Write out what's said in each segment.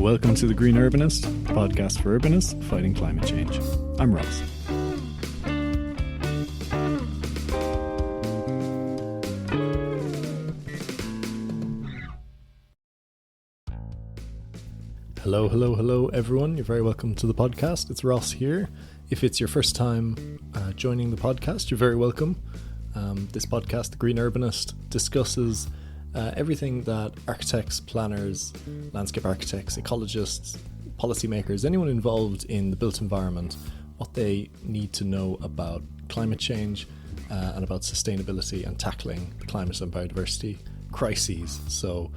Welcome to the Green Urbanist, the podcast for urbanists fighting climate change. I'm Ross. Hello everyone. You're very welcome to the podcast. It's Ross here. If it's your first time joining the podcast, you're very welcome. This podcast, The Green Urbanist, discusses everything that architects, planners, landscape architects, ecologists, policymakers, anyone involved in the built environment, what they need to know about climate change and about sustainability and tackling the climate and biodiversity crises. So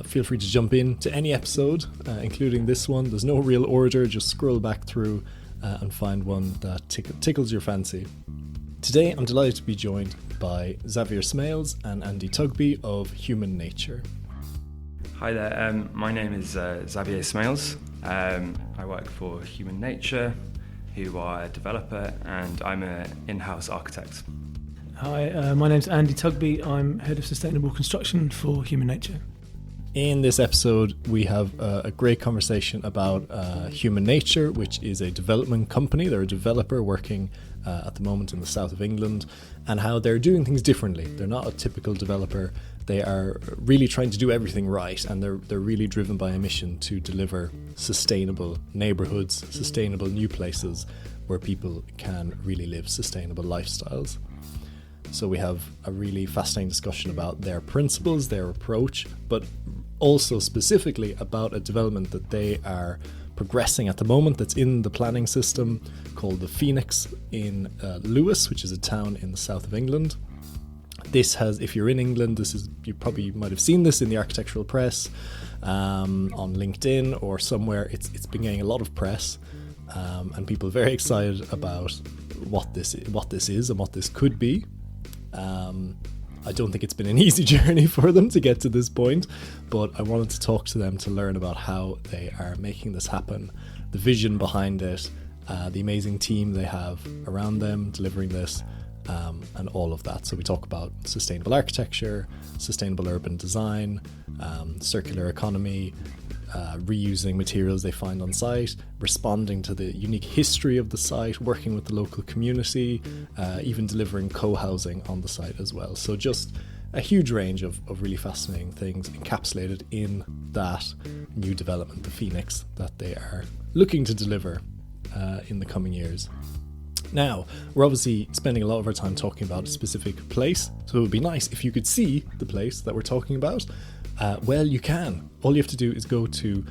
feel free to jump in to any episode, including this one. There's no real order, just scroll back through and find one that tickles your fancy. Today I'm delighted to be joined by Xavier Smales and Andy Tugby of Human Nature. Hi there, my name is Xavier Smales. I work for Human Nature, who are a developer, and I'm an in-house architect. Hi, my name's Andy Tugby. I'm Head of Sustainable Construction for Human Nature. In this episode, we have a great conversation about Human Nature, which is a development company. They're a developer working at the moment in the south of England, and how they're doing things differently. They're not a typical developer. They are really trying to do everything right, and they're really driven by a mission to deliver sustainable neighbourhoods, sustainable new places where people can really live sustainable lifestyles. So we have a really fascinating discussion about their principles, their approach, but also specifically about a development that they are progressing at the moment that's in the planning system called the Phoenix in Lewes, which is a town in the south of England. This has, if you're in England, you probably might have seen this in the architectural press, on LinkedIn or somewhere. It's been getting a lot of press, and people are very excited about what this is and what this could be. I don't think it's been an easy journey for them to get to this point, but I wanted to talk to them to learn about how they are making this happen, the vision behind it, the amazing team they have around them delivering this, and all of that. So we talk about sustainable architecture, sustainable urban design, circular economy, reusing materials they find on site, responding to the unique history of the site, working with the local community, even delivering co-housing on the site as well. So just a huge range of really fascinating things encapsulated in that new development, the Phoenix, that they are looking to deliver in the coming years. Now, we're obviously spending a lot of our time talking about a specific place, so it would be nice if you could see the place that we're talking about. Well, you can. All you have to do is go to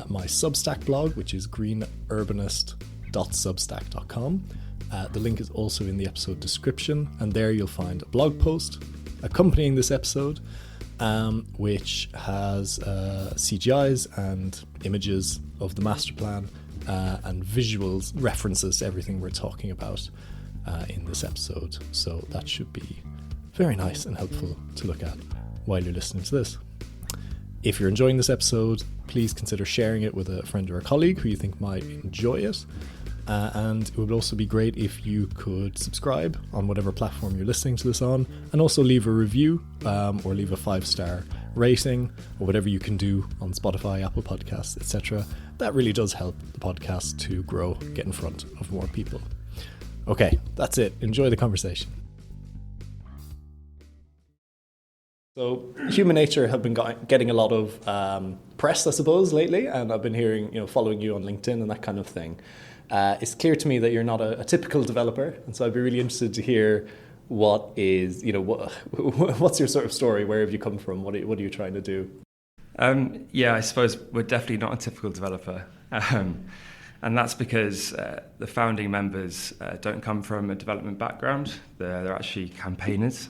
my Substack blog, which is greenurbanist.substack.com. The link is also in the episode description, and there you'll find a blog post accompanying this episode, which has CGIs and images of the master plan and visuals, references to everything we're talking about in this episode. So that should be very nice and helpful to look at while you're listening to this. If you're enjoying this episode, please consider sharing it with a friend or a colleague who you think might enjoy it. And it would also be great if you could subscribe on whatever platform you're listening to this on, and also leave a review or leave a 5-star rating or whatever you can do on Spotify, Apple Podcasts, etc. That really does help the podcast to grow, get in front of more people. Okay, that's it. Enjoy the conversation. So Human Nature have been getting a lot of press, I suppose, lately, and I've been hearing, following you on LinkedIn and that kind of thing. It's clear to me that you're not a typical developer, and so I'd be really interested to hear what's your sort of story? Where have you come from? What are you trying to do? I suppose we're definitely not a typical developer, and that's because the founding members don't come from a development background. They're actually campaigners.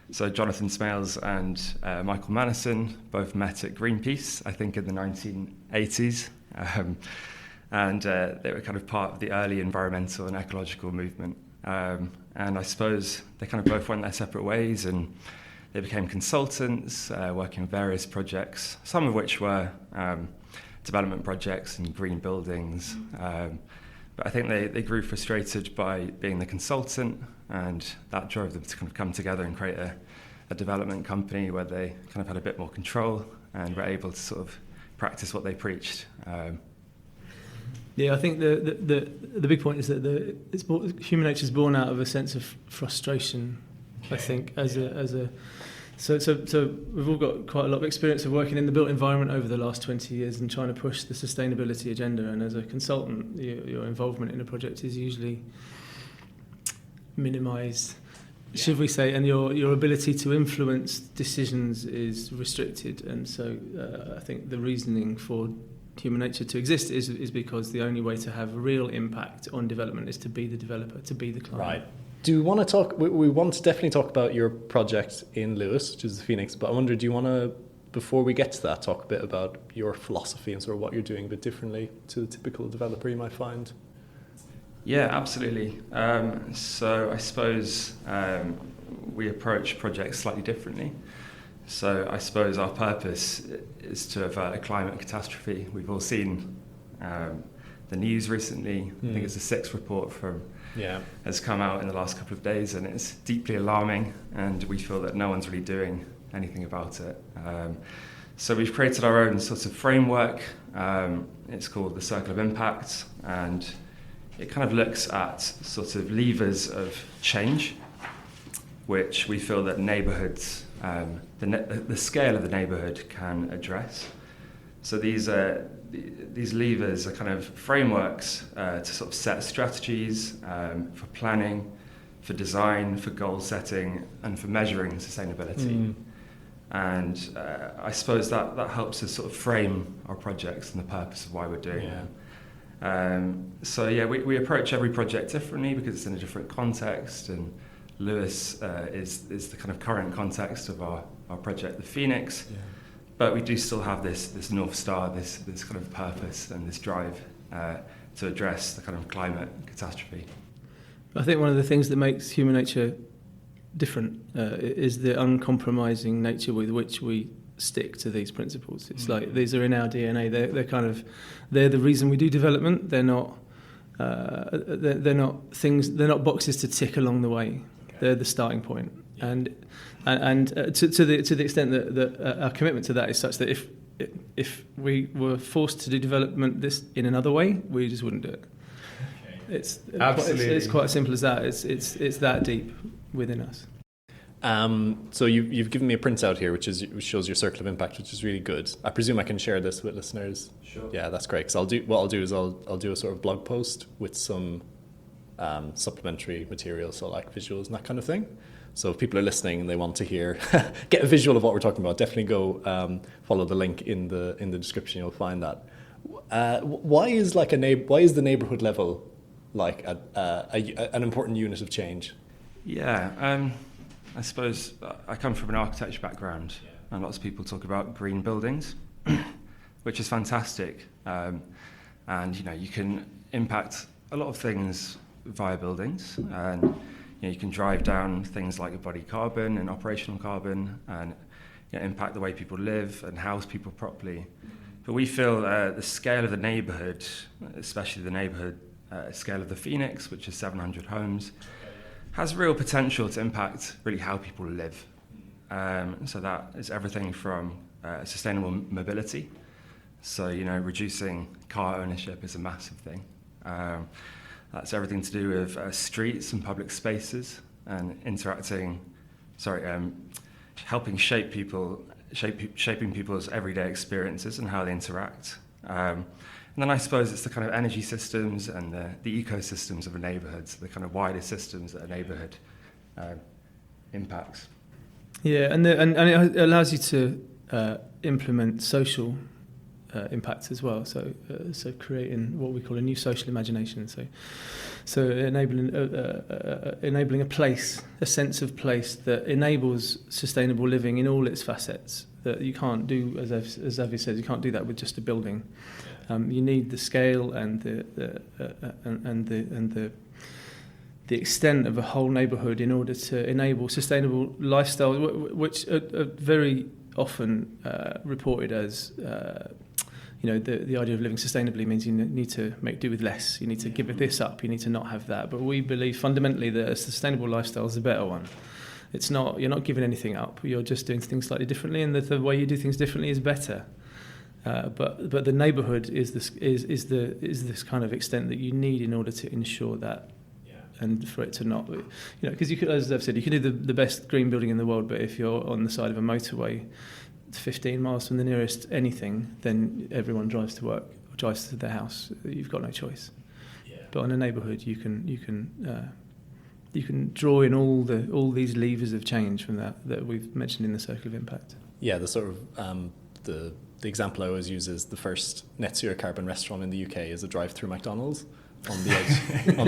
So Jonathan Smales and Michael Mannison both met at Greenpeace, I think in the 1980s. And they were kind of part of the early environmental and ecological movement. And I suppose they kind of both went their separate ways, and they became consultants, working on various projects, some of which were development projects and green buildings. But I think they grew frustrated by being the consultant, and that drove them to kind of come together and create a development company where they kind of had a bit more control and were able to sort of practice what they preached. Yeah, I think the big point is that human nature is born out of a sense of frustration. I think so we've all got quite a lot of experience of working in the built environment over the last 20 years and trying to push the sustainability agenda. And as a consultant, your involvement in a project is usually minimised, should we say, and your ability to influence decisions is restricted. And so I think the reasoning for human nature to exist is because the only way to have real impact on development is to be the developer, to be the client. Right. Do you want to talk? We want to definitely talk about your project in Lewis, which is the Phoenix. But I wonder, do you want to, before we get to that, talk a bit about your philosophy and sort of what you're doing a bit differently to the typical developer you might find? Yeah, absolutely. So I suppose we approach projects slightly differently. So I suppose our purpose is to avert a climate catastrophe. We've all seen the news recently. I think it's the sixth report has come out in the last couple of days, and it's deeply alarming, and we feel that no one's really doing anything about it. So we've created our own sort of framework. It's called the Circle of Impact, and it kind of looks at sort of levers of change, which we feel that neighbourhoods, the scale of the neighbourhood can address. So these levers are kind of frameworks to sort of set strategies for planning, for design, for goal setting, and for measuring sustainability. And I suppose that helps us sort of frame our projects and the purpose of why we're doing them. So we approach every project differently because it's in a different context, and Lewis is the kind of current context of our project, the Phoenix. But we do still have this North Star, this kind of purpose and this drive to address the kind of climate catastrophe. I think one of the things that makes human nature different is the uncompromising nature with which we stick to these principles. It's like these are in our DNA. They're the reason we do development. They're not things. They're not boxes to tick along the way. They're the starting point. And to the extent that our commitment to that is such that if we were forced to do development this in another way, we just wouldn't do it. It's quite as simple as that. It's that deep within us. So you've given me a printout here, which shows your circle of impact, which is really good. I presume I can share this with listeners. Sure. Yeah, that's great. Because I'll do a sort of blog post with some supplementary material, so like visuals and that kind of thing. So if people are listening and they want to get a visual of what we're talking about, definitely go follow the link in the description. You'll find that. Why is the neighbourhood level like an important unit of change? Yeah, I suppose I come from an architecture background, and lots of people talk about green buildings, which is fantastic. And you can impact a lot of things via buildings, and you can drive down things like embodied carbon and operational carbon, and impact the way people live and house people properly. But we feel the scale of the neighbourhood, especially the neighbourhood scale of the Phoenix, which is 700 homes, has real potential to impact really how people live. So that is everything from sustainable mobility. So, reducing car ownership is a massive thing. That's everything to do with streets and public spaces and helping shaping people's everyday experiences and how they interact. And then I suppose it's the kind of energy systems and the ecosystems of a neighbourhood, so the kind of wider systems that a neighbourhood impacts. Yeah, and it allows you to implement social impacts as well. So creating what we call a new social imagination. So enabling a place, a sense of place that enables sustainable living in all its facets. That you can't do, as Xavier says, you can't do that with just a building. You need the scale and the extent of a whole neighbourhood in order to enable sustainable lifestyle, which are very often reported as, the idea of living sustainably means you need to make do with less. You need to give this up. You need to not have that. But we believe fundamentally that a sustainable lifestyle is a better one. It's not. You're not giving anything up. You're just doing things slightly differently, and the way you do things differently is better. But the neighbourhood is this kind of extent that you need in order to ensure that, and for it to not, because you could, as I've said, you can do the best green building in the world, but if you're on the side of a motorway, 15 miles from the nearest anything, then everyone drives to work or drives to their house. You've got no choice. But on a neighbourhood, you can draw in all these levers of change from that we've mentioned in the circle of impact. Yeah, the sort of the example I always use is the first net zero carbon restaurant in the UK is a drive-through McDonald's on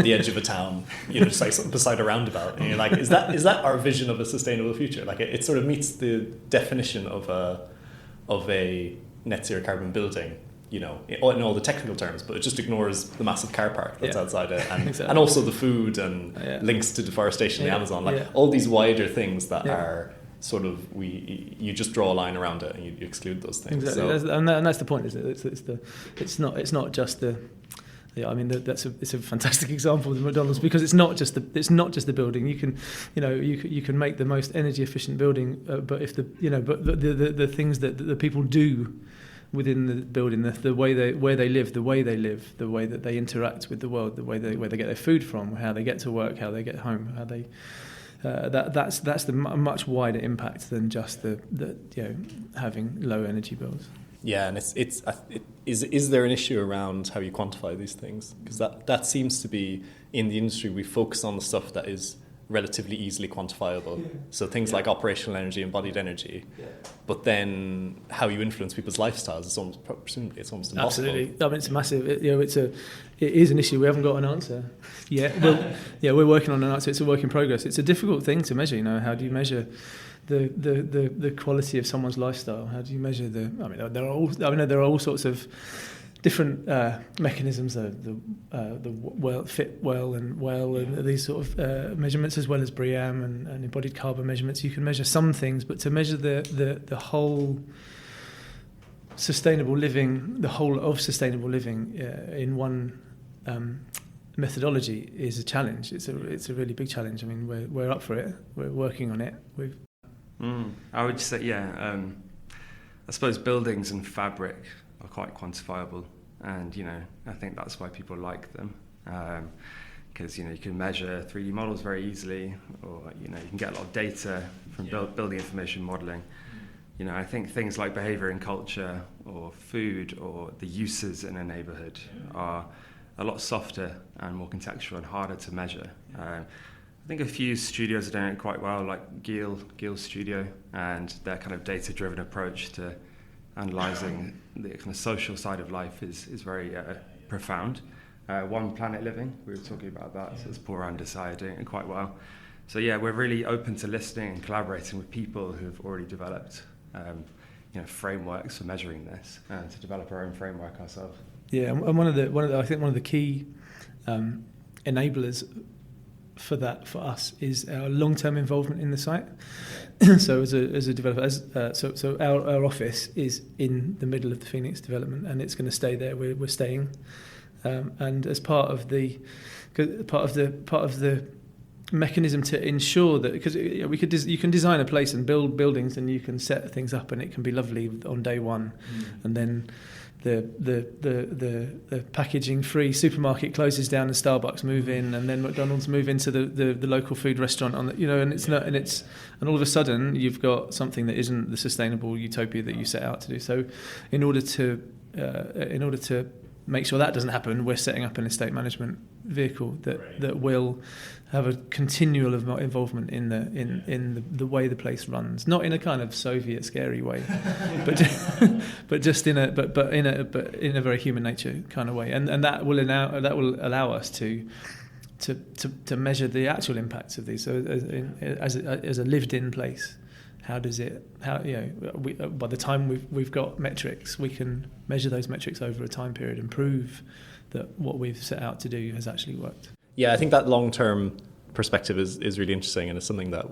the edge of a town, just like beside a roundabout, and you're like, is that our vision of a sustainable future? Like it sort of meets the definition of a net zero carbon building, in all the technical terms, but it just ignores the massive car park that's outside it, and exactly. and also the food and links to deforestation in the Amazon, all these wider things that are sort of you just draw a line around it and you exclude those things. Exactly, so, and that's the point, isn't it? It's not just the. Yeah, I mean it's a fantastic example of the McDonald's, because it's not just the building. You can, you can make the most energy efficient building, but if the things that the people do within the building, the way they live, the way that they interact with the world, where they get their food from, how they get to work, how they get home, how they. That's the much wider impact than just the having low energy bills. Yeah, and is there an issue around how you quantify these things? Because that seems to be, in the industry, we focus on the stuff that is relatively easily quantifiable. So things like operational energy, embodied energy, but then how you influence people's lifestyles is almost impossible. Absolutely. I mean, it's massive. It is an issue. We haven't got an answer yet. Well, we're working on an answer. It's a work in progress. It's a difficult thing to measure. How do you measure the quality of someone's lifestyle? How do you measure there are all sorts of different mechanisms, the fit well and these sort of measurements, as well as BREEAM and embodied carbon measurements. You can measure some things, but to measure the whole sustainable living, in one methodology is a challenge. It's a really big challenge. I mean, we're up for it. We're working on it. I would say, I suppose buildings and fabric are quite quantifiable, and I think that's why people like them, because you can measure 3D models very easily, or you can get a lot of data from building information modeling. I think things like behavior and culture, or food, or the uses in a neighborhood are a lot softer and more contextual and harder to measure. I think a few studios are doing it quite well, like Geel Studio, and their kind of data-driven approach to analysing the kind of social side of life is very profound. One Planet Living, we were talking about that, so it's Paul Randesire doing it quite well. So we're really open to listening and collaborating with people who've already developed frameworks for measuring this, and to develop our own framework ourselves. Yeah, and one of the key enablers for us is our long-term involvement in the site. So as a developer, so our office is in the middle of the Phoenix development, and it's going to stay there. We're staying, and as part of the mechanism to ensure that, because you can design a place and build buildings, and you can set things up, and it can be lovely on day one, and then the packaging free supermarket closes down and Starbucks move in, and then McDonald's move into the local food restaurant and all of a sudden you've got something that isn't the sustainable utopia that you set out to do. So in order to make sure that doesn't happen, we're setting up an estate management vehicle that will have a continual involvement in the way the place runs, not in a kind of Soviet scary way, but in a very human nature kind of way, and that will allow us to measure the actual impacts of these. So as a lived-in place, by the time we've got metrics, we can measure those metrics over a time period and prove that what we've set out to do has actually worked. Yeah, I think that long-term perspective is really interesting, and it's something that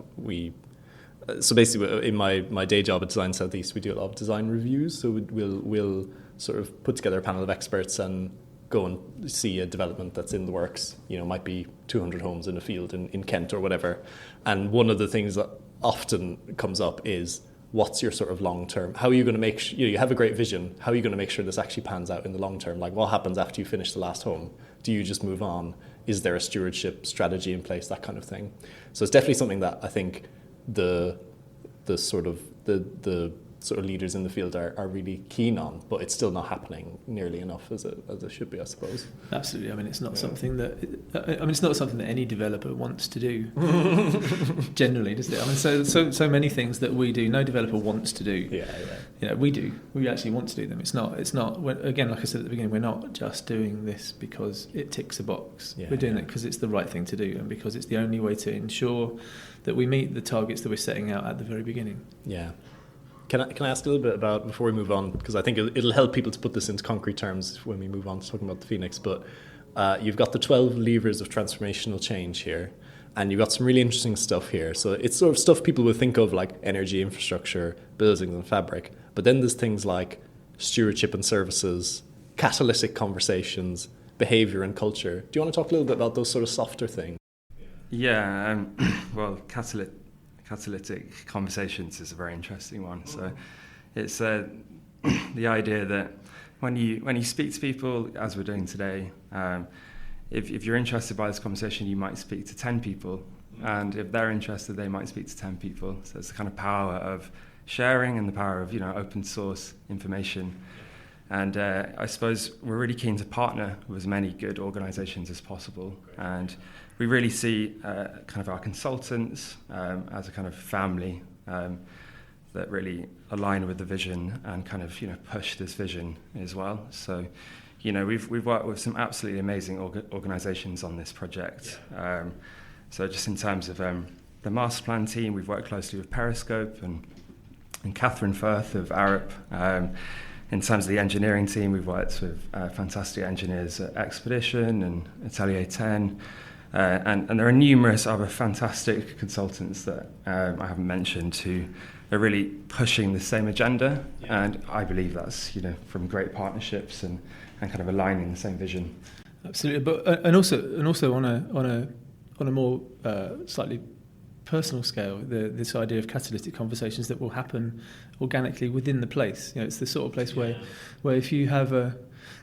so basically in my day job at Design Southeast, we do a lot of design reviews. So we'll sort of put together a panel of experts and go and see a development that's in the works. Might be 200 homes in a field in Kent or whatever. And one of the things that often comes up is, what's your sort of long term? How are you going to make sure, you have a great vision? How are you going to make sure this actually pans out in the long term? Like, what happens after you finish the last home? Do you just move on? Is there a stewardship strategy in place? That kind of thing. So it's definitely something that I think the sort of leaders in the field are really keen on, but it's still not happening nearly enough as it should be, I suppose. Absolutely. I mean, it's not something that it's not something that any developer wants to do. Generally, does it? I mean, so many things that we do, no developer wants to do. Yeah. We do. We actually want to do them. It's not. Again, like I said at the beginning, we're not just doing this because it ticks a box. Yeah, we're doing it because it's the right thing to do, and because it's the only way to ensure that we meet the targets that we're setting out at the very beginning. Yeah. Can I ask a little bit about, before we move on, because I think it'll help people to put this into concrete terms when we move on to talking about the Phoenix, but you've got the 12 levers of transformational change here, and you've got some really interesting stuff here. So it's sort of stuff people would think of like energy, infrastructure, buildings and fabric, but then there's things like stewardship and services, catalytic conversations, behaviour and culture. Do you want to talk a little bit about those sort of softer things? Yeah, well, catalytic conversations is a very interesting one. So it's the idea that when you speak to people, as we're doing today, if you're interested by this conversation, you might speak to 10 people, and if they're interested, they might speak to 10 people. So it's the kind of power of sharing and the power of open source information. And I suppose we're really keen to partner with as many good organisations as possible. And we really see kind of our consultants as a kind of family that really align with the vision and kind of push this vision as well. So we've worked with some absolutely amazing organisations on this project. Yeah. So just in terms of the master plan team, we've worked closely with Periscope and Catherine Firth of Arup. In terms of the engineering team, we've worked with fantastic engineers at Expedition and Atelier 10. And there are numerous other fantastic consultants that I haven't mentioned who are really pushing the same agenda. Yeah. And I believe that's from great partnerships and kind of aligning the same vision. Absolutely, but and also on a more slightly personal scale, this idea of catalytic conversations that will happen organically within the place. It's the sort of place where if you have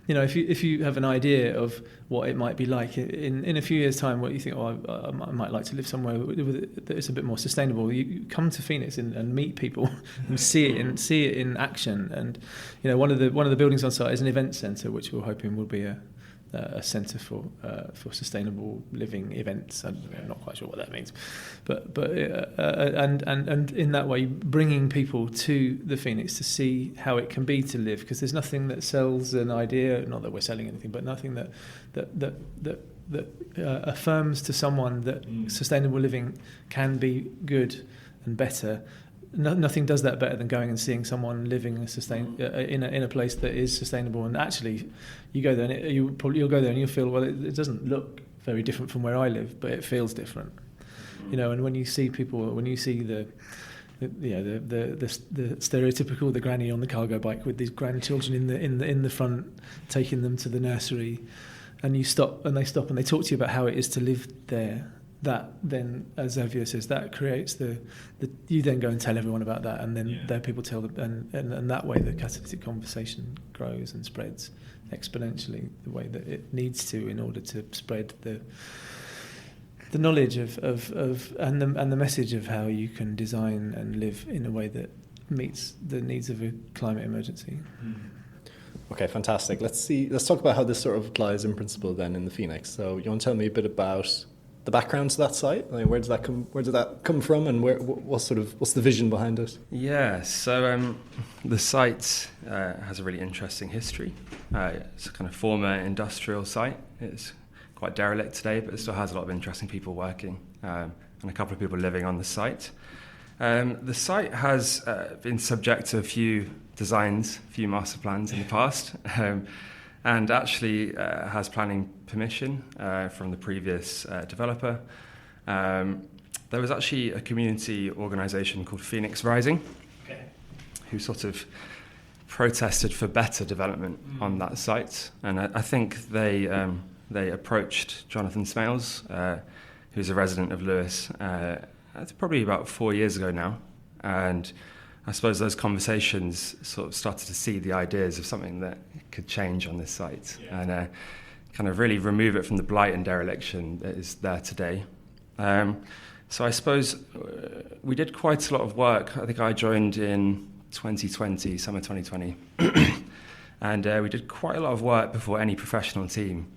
if you have an idea of what it might be like in a few years' time, what you think, I might like to live somewhere that is a bit more sustainable. You come to Phoenix and meet people and see it in action. And one of the buildings on site is an event centre, which we're hoping will be a centre for sustainable living events. I'm not quite sure what that means, but and in that way, bringing people to the Phoenix to see how it can be to live, because there's nothing that sells an idea. Not that we're selling anything, but nothing that affirms to someone that sustainable living can be good and better. Nothing does that better than going and seeing someone living in a place that is sustainable. And actually, you go there and you'll go there and you'll feel, well, it doesn't look very different from where I live, but it feels different. And when you see people, when you see the stereotypical, the granny on the cargo bike with these grandchildren in the front, taking them to the nursery, and they stop and they talk to you about how it is to live there. That then, as Xavier says, that creates the you then go and tell everyone about that, and then there people tell them, and that way the catalytic conversation grows and spreads exponentially the way that it needs to in order to spread the knowledge of and the message of how you can design and live in a way that meets the needs of a climate emergency. Okay, fantastic. Let's talk about how this sort of applies in principle then in the Phoenix. So you want to tell me a bit about the background to that site? I mean, where did that come from, and what's the vision behind it? Yeah, so the site has a really interesting history. It's a kind of former industrial site. It's quite derelict today, but it still has a lot of interesting people working and a couple of people living on the site. The site has been subject to a few designs, a few master plans in the past. And actually has planning permission from the previous developer. There was actually a community organisation called Phoenix Rising, who sort of protested for better development on that site. And I think they approached Jonathan Smales, who's a resident of Lewis, probably about 4 years ago now, and I suppose those conversations sort of started to see the ideas of something that could change on this site, and kind of really remove it from the blight and dereliction that is there today. So I suppose we did quite a lot of work. I think I joined in 2020, summer 2020, and we did quite a lot of work before any professional team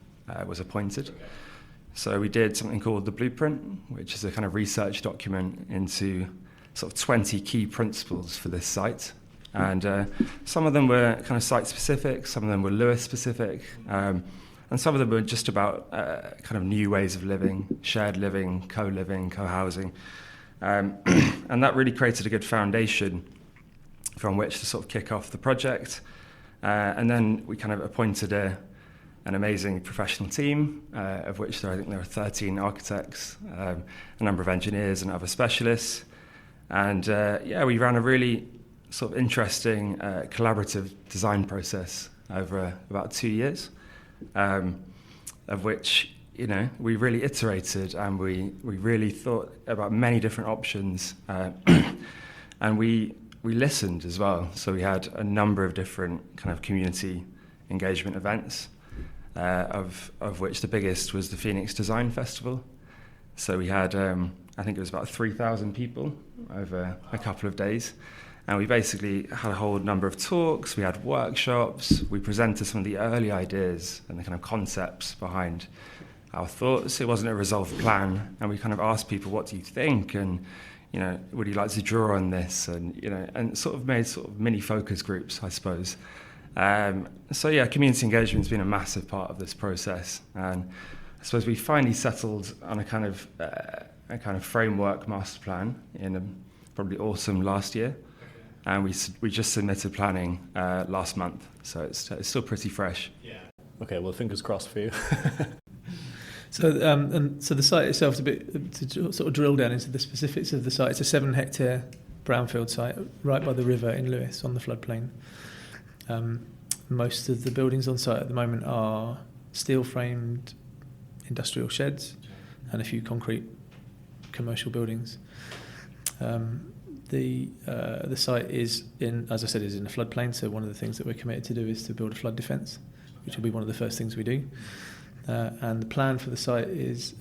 was appointed. So we did something called the Blueprint, which is a kind of research document into sort of 20 key principles for this site. And some of them were kind of site-specific, some of them were Lewis-specific, and some of them were just about kind of new ways of living, shared living, co-living, co-housing. And that really created a good foundation from which to sort of kick off the project. And then we kind of appointed an amazing professional team, of which I think there were 13 architects, a number of engineers and other specialists. And we ran a really sort of interesting collaborative design process over about 2 years. Of which, we really iterated, and we really thought about many different options, and we listened as well. So we had a number of different kind of community engagement events, of which the biggest was the Phoenix Design Festival. So we had, I think it was about 3,000 people over a couple of days. And we basically had a whole number of talks, we had workshops, we presented some of the early ideas and the kind of concepts behind our thoughts. It wasn't a resolved plan, and we kind of asked people, what do you think? And, would you like to draw on this? And, and sort of made sort of mini focus groups, I suppose. Community engagement's been a massive part of this process. And I suppose we finally settled on a kind of framework master plan in probably autumn last year. And we just submitted planning last month, so it's still pretty fresh. Yeah. Okay, well, fingers crossed for you. So the site itself, to sort of drill down into the specifics of the site, it's a 7-hectare brownfield site right by the river in Lewis on the floodplain. Most of the buildings on site at the moment are steel-framed industrial sheds and a few concrete commercial buildings. The site is in a floodplain, so one of the things that we're committed to do is to build a flood defence, which will be one of the first things we do. And the plan for the site is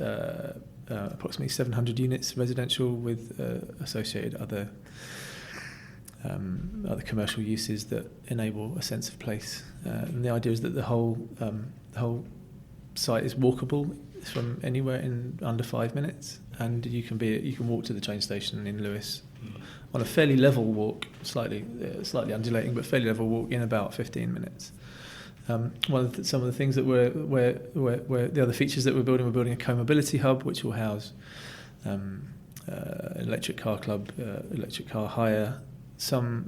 approximately 700 units residential with associated other commercial uses that enable a sense of place. And the idea is that the whole site is walkable from anywhere in under 5 minutes, and you can walk to the train station in Lewis on a fairly level walk, slightly undulating, but fairly level walk in about 15 minutes. Some of the things that we're the other features that we're building a co-mobility hub which will house electric car club, electric car hire, some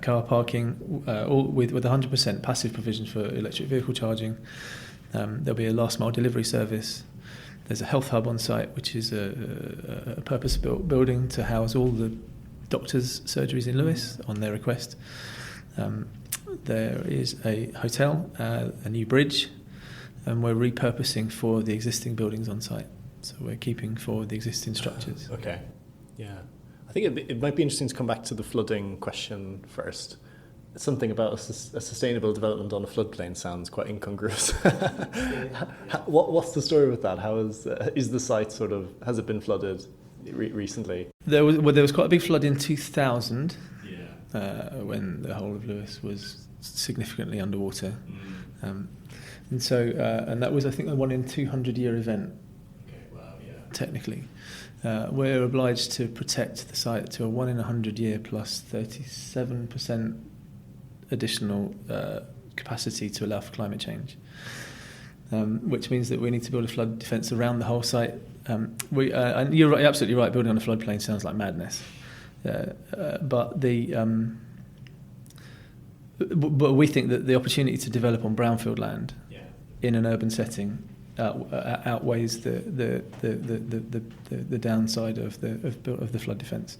car parking, all with 100% passive provision for electric vehicle charging. There'll be a last mile delivery service. There's a health hub on site, which is a purpose-built building to house all the doctors' surgeries in Lewis on their request. There is a hotel, a new bridge, and we're repurposing for the existing buildings on site. So we're keeping for the existing structures. Okay, yeah. I think it might be interesting to come back to the flooding question first. Something about a sustainable development on a floodplain sounds quite incongruous. What's the story with that? How is the site has it been flooded recently? There was quite a big flood in 2000. When the whole of Lewis was significantly underwater, and that was, I think, a 1 in 200 year event. Okay, wow, yeah. Technically, we're obliged to protect the site to a 1 in 100 year plus 37% additional capacity to allow for climate change, which means that we need to build a flood defence around the whole site. And you're right, absolutely right. Building on a floodplain sounds like madness. But we think that the opportunity to develop on brownfield land in an urban setting outweighs the downside of the flood defence,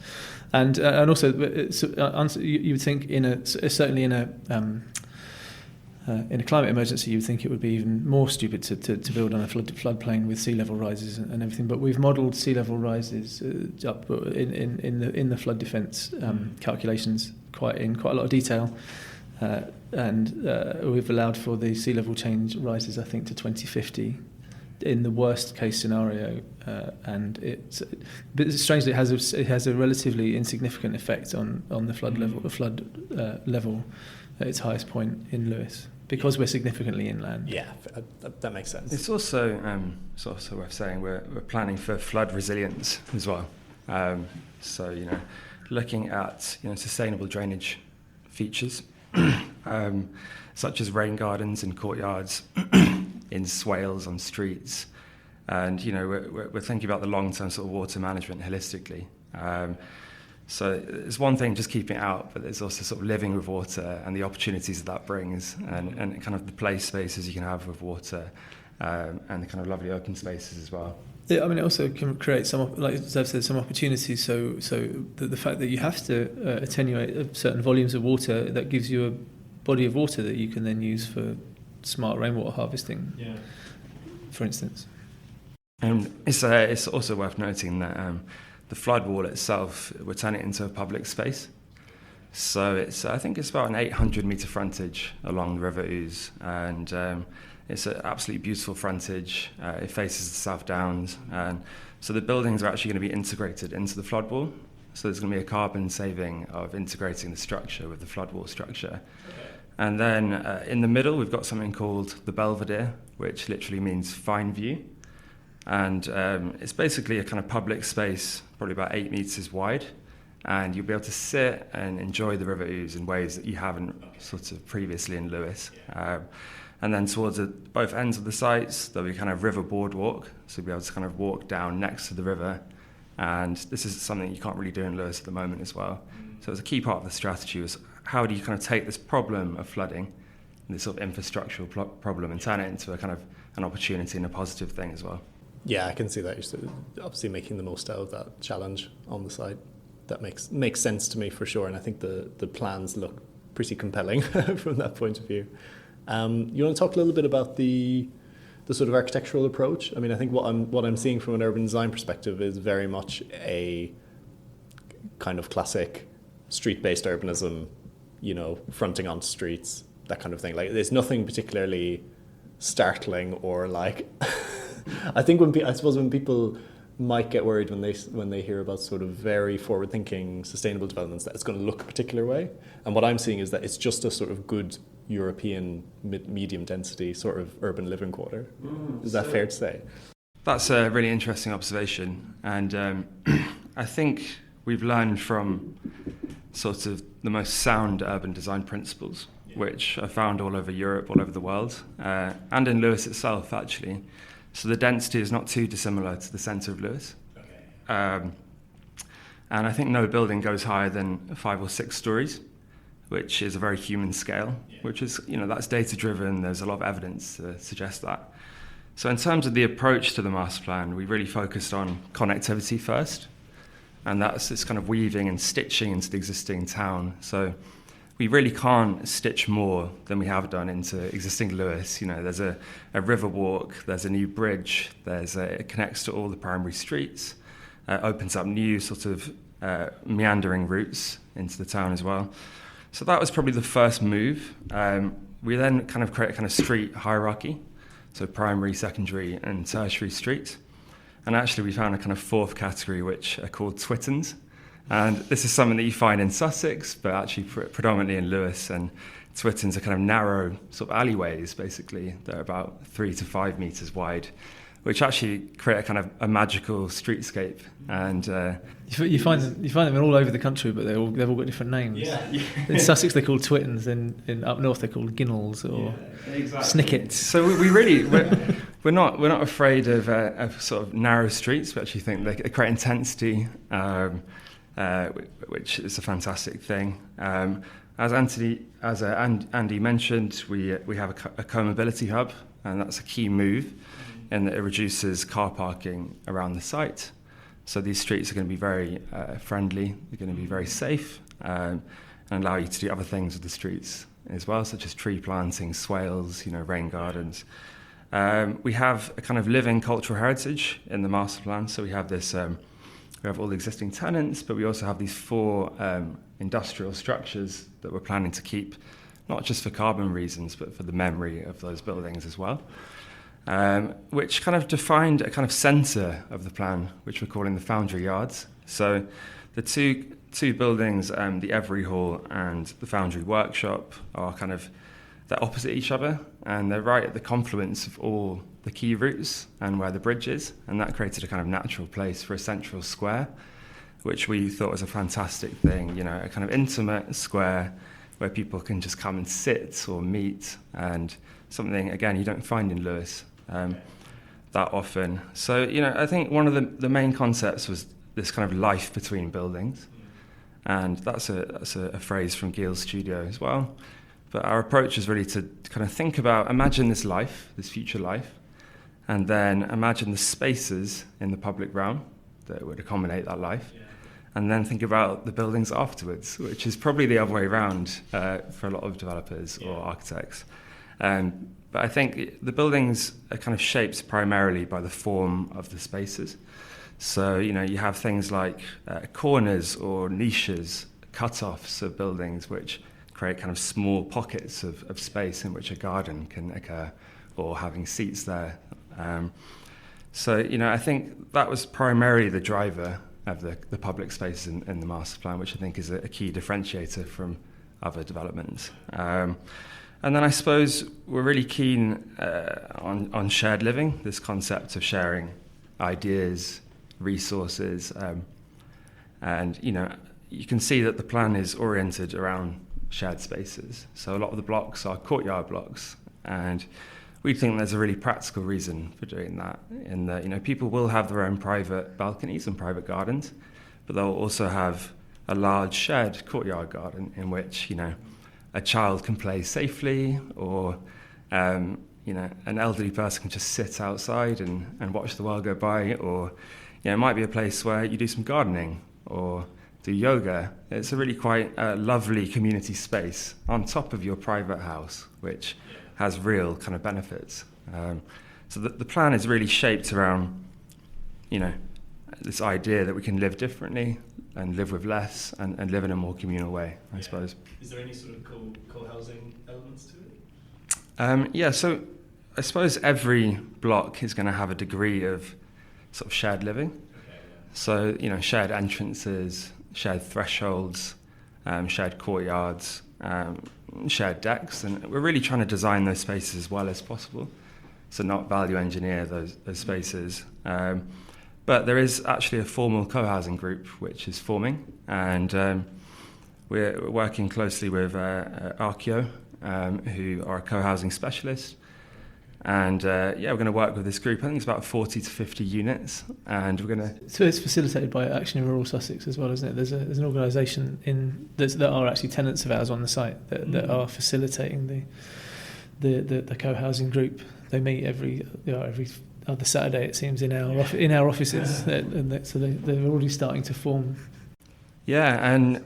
and also you would think certainly in In a climate emergency, you'd think it would be even more stupid to build on a floodplain with sea level rises and everything. But we've modelled sea level rises up in the flood defence calculations in quite a lot of detail, and we've allowed for the sea level change rises, I think, to 2050 in the worst case scenario, and but strangely it has a relatively insignificant effect on the flood level at its highest point in Lewis, because we're significantly inland. Yeah, that makes sense. It's also worth saying we're planning for flood resilience as well. So looking at sustainable drainage features, such as rain gardens in courtyards, in swales on streets, and we're thinking about the long-term sort of water management holistically. So it's one thing just keeping it out, but there's also sort of living with water and the opportunities that brings, and kind of the play spaces you can have with water, and the kind of lovely open spaces as well. Yeah, I mean, it also can create some, like Zev said, some opportunities. So the fact that you have to attenuate certain volumes of water, that gives you a body of water that you can then use for smart rainwater harvesting, for instance. And it's also worth noting that the flood wall itself, we're turning it into a public space. So I think it's about an 800-metre frontage along the River Ouse, and it's an absolutely beautiful frontage. It faces the South Downs, and so the buildings are actually going to be integrated into the flood wall. So there's going to be a carbon saving of integrating the structure with the flood wall structure. Okay. And then in the middle, we've got something called the Belvedere, which literally means fine view. And it's basically a kind of public space, probably about 8 metres wide, and you'll be able to sit and enjoy the River Ouse in ways that you haven't sort of previously in Lewis. And then towards both ends of the sites, there'll be kind of river boardwalk, so you'll be able to kind of walk down next to the river. And this is something you can't really do in Lewis at the moment as well. So it's a key part of the strategy was how do you kind of take this problem of flooding, this sort of infrastructural problem, and turn it into a kind of an opportunity and a positive thing as well. Yeah, I can see that. You're obviously making the most out of that challenge on the site. That makes sense to me for sure, and I think the plans look pretty compelling from that point of view. You want to talk a little bit about the sort of architectural approach? I mean, I think what I'm seeing from an urban design perspective is very much a kind of classic street-based urbanism, fronting onto streets, that kind of thing. Like, there's nothing particularly startling or like. I think when people might get worried when they hear about sort of very forward-thinking sustainable developments, that it's going to look a particular way. And what I'm seeing is that it's just a sort of good European medium density sort of urban living quarter. Is that fair to say? That's a really interesting observation, and I think we've learned from sort of the most sound urban design principles, which are found all over Europe, all over the world, and in Lewis itself, actually. So the density is not too dissimilar to the centre of Lewis. Okay. And I think no building goes higher than 5 or 6 stories, which is a very human scale, which is, that's data-driven. There's a lot of evidence to suggest that. So in terms of the approach to the master plan, we really focused on connectivity first, and that's this kind of weaving and stitching into the existing town. So we really can't stitch more than we have done into existing Lewis. There's a river walk, there's a new bridge, it connects to all the primary streets, opens up new sort of meandering routes into the town as well. So that was probably the first move. We then kind of create a kind of street hierarchy, so primary, secondary, and tertiary streets. And actually we found a kind of fourth category, which are called Twittons. And this is something that you find in Sussex, but actually predominantly in Lewis. And Twittons are kind of narrow sort of alleyways, basically. They're about 3 to 5 metres wide, which actually create a kind of a magical streetscape. And you find them all over the country, but they've all got different names. Yeah. In Sussex they're called Twittons, in up north they're called Ginnels or Snickets. So we're not afraid of sort of narrow streets. We actually think they create intensity, which is a fantastic thing. As Andy mentioned, we have a co-mobility hub, and that's a key move, in that it reduces car parking around the site. So these streets are going to be very friendly, they're going to be very safe, and allow you to do other things with the streets as well, such as tree planting, swales, rain gardens. We have a kind of living cultural heritage in the master plan. So we have this, we have all the existing tenants, but we also have these 4 industrial structures that we're planning to keep, not just for carbon reasons, but for the memory of those buildings as well, which kind of defined a kind of centre of the plan, which we're calling the Foundry Yards. So the two buildings, the Every Hall and the Foundry Workshop, are they're opposite each other, and they're right at the confluence of all the key routes and where the bridge is, and that created a kind of natural place for a central square, which we thought was a fantastic thing, a kind of intimate square where people can just come and sit or meet, and something, again, you don't find in Lewes that often. So, I think one of the main concepts was this kind of life between buildings, and that's a phrase from Gill's studio as well. But our approach is really to kind of think about, imagine this life, this future life, and then imagine the spaces in the public realm that would accommodate that life, and then think about the buildings afterwards, which is probably the other way around for a lot of developers or architects. But I think the buildings are kind of shaped primarily by the form of the spaces. So, you have things like corners or niches, cut-offs of buildings, which create kind of small pockets of space in which a garden can occur, or having seats there. So, I think that was primarily the driver of the public space in the master plan, which I think is a key differentiator from other developments. And then I suppose we're really keen on shared living, this concept of sharing ideas, resources, and you can see that the plan is oriented around shared spaces. So a lot of the blocks are courtyard blocks, and we think there's a really practical reason for doing that, in that people will have their own private balconies and private gardens, but they'll also have a large shared courtyard garden in which a child can play safely, or an elderly person can just sit outside and watch the world go by, or it might be a place where you do some gardening or do yoga. It's a really quite lovely community space on top of your private house, which has real kind of benefits. So the plan is really shaped around, this idea that we can live differently and live with less and live in a more communal way, I suppose. Is there any sort of co-housing elements to it? So I suppose every block is going to have a degree of sort of shared living. Okay, yeah. So, shared entrances, shared thresholds, shared courtyards, shared decks, and we're really trying to design those spaces as well as possible, so not value engineer those spaces. But there is actually a formal co-housing group which is forming, and we're working closely with Archio, who are a co-housing specialist. And we're going to work with this group. I think it's about 40 to 50 units, and we're going to. So it's facilitated by Action in Rural Sussex as well, isn't it? There's an organisation that are actually tenants of ours on the site that are facilitating the co-housing group. They meet every other Saturday, it seems, in our offices, so they're already starting to form. Yeah, and